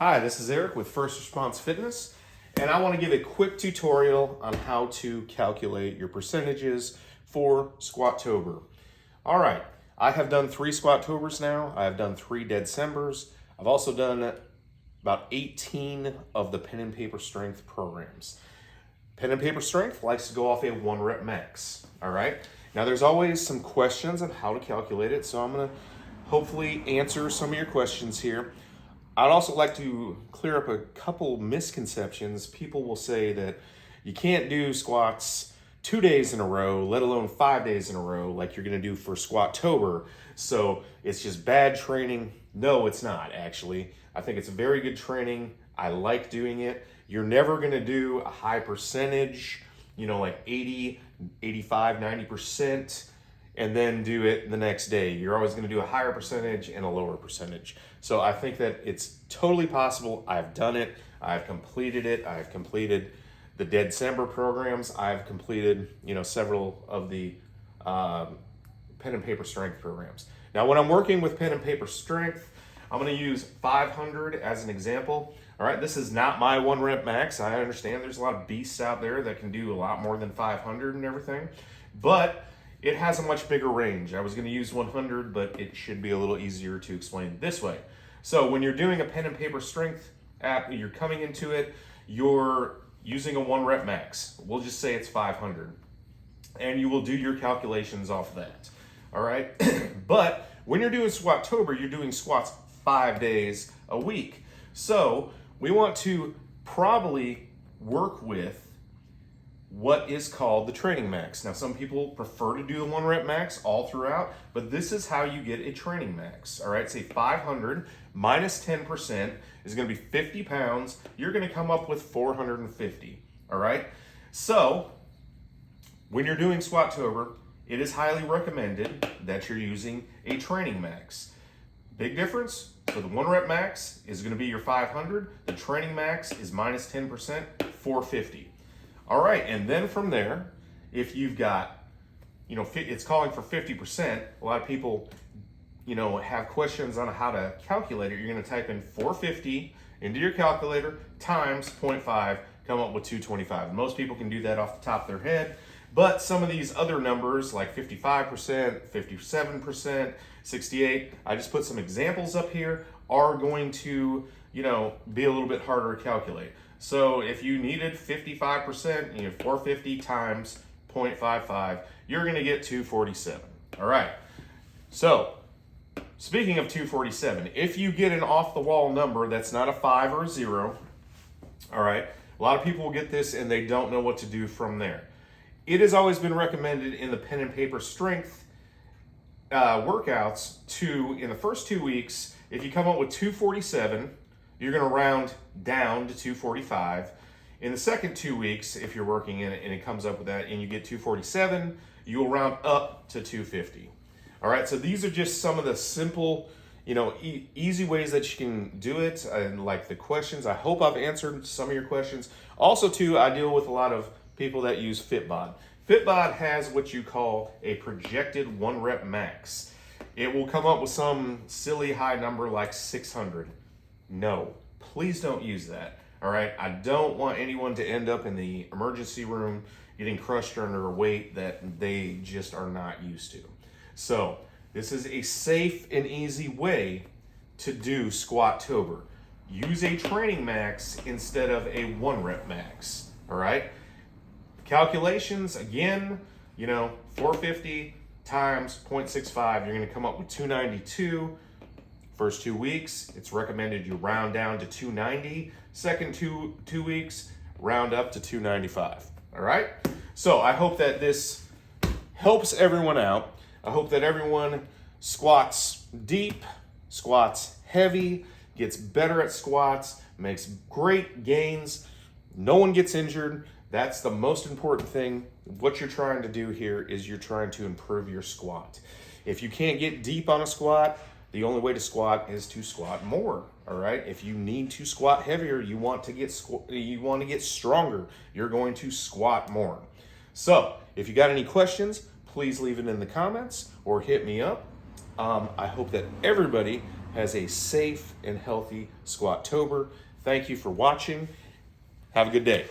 Hi, this is Eric with First Response Fitness, and I want to give a quick tutorial on how to calculate your percentages for Squatober. All right, I have done 3 Squatobers now. I have done 3 Decembers. I've also done about 18 of the pen and paper strength programs. Pen and paper strength likes to go off a 1 rep max. All right, now there's always some questions on how to calculate it, so I'm going to hopefully answer some of your questions here. I'd also like to clear up a couple misconceptions. People will say that you can't do squats 2 days in a row, let alone 5 days in a row, like you're gonna do for Squatober. So it's just bad training. No, it's not actually. I think it's very good training. I like doing it. You're never gonna do a high percentage, like 80, 85, 90%, and then do it the next day. You're always gonna do a higher percentage and a lower percentage. So I think that it's totally possible. I've done it, I've completed it, I've completed the December programs, I've completed, several of the pen and paper strength programs. Now, when I'm working with pen and paper strength, I'm gonna use 500 as an example. All right, this is not my 1 rep max. I understand there's a lot of beasts out there that can do a lot more than 500 and everything, but it has a much bigger range. I was gonna use 100, but it should be a little easier to explain this way. So when you're doing a pen and paper strength app, you're coming into it, you're using a 1 rep max. We'll just say it's 500. And you will do your calculations off that, all right? But when you're doing Squatober, you're doing squats 5 days a week. So we want to probably work with what is called the training max. Now, some people prefer to do the 1 rep max all throughout, but this is how you get a training max. All right, say 500 minus 10% is gonna be 50 pounds. You're gonna come up with 450, all right? So when you're doing Squatober, it is highly recommended that you're using a training max. Big difference, so the 1 rep max is gonna be your 500, the training max is minus 10%, 450. All right, and then from there, if you've got, it's calling for 50%, a lot of people, have questions on how to calculate it. You're gonna type in 450 into your calculator times 0.5, come up with 225. Most people can do that off the top of their head, but some of these other numbers like 55%, 57%, 68, I just put some examples up here, are going to, be a little bit harder to calculate. So if you needed 55%, 450 times 0.55, you're gonna get 247, all right? So speaking of 247, if you get an off the wall number that's not a 5 or a 0, all right, a lot of people will get this and they don't know what to do from there. It has always been recommended in the pen and paper strength workouts in the first 2 weeks, if you come up with 247, you're gonna round down to 245. In the second 2 weeks, if you're working in it and it comes up with that and you get 247, you will round up to 250. All right, so these are just some of the simple, easy ways that you can do it, and like the questions. I hope I've answered some of your questions. Also too, I deal with a lot of people that use Fitbod. Fitbod has what you call a projected 1 rep max. It will come up with some silly high number like 600. No, please don't use that, all right? I don't want anyone to end up in the emergency room getting crushed under a weight that they just are not used to. So this is a safe and easy way to do Squatober. Use a training max instead of a 1 rep max, all right? Calculations, again, 450 times 0.65, you're gonna come up with 292. First 2 weeks, it's recommended you round down to 290. Second two weeks, round up to 295, all right? So I hope that this helps everyone out. I hope that everyone squats deep, squats heavy, gets better at squats, makes great gains. No one gets injured. That's the most important thing. What you're trying to do here is you're trying to improve your squat. If you can't get deep on a squat, the only way to squat is to squat more, all right? If you need to squat heavier, you want to get stronger, you're going to squat more. So if you got any questions, please leave it in the comments or hit me up. I hope that everybody has a safe and healthy Squatober. Thank you for watching. Have a good day.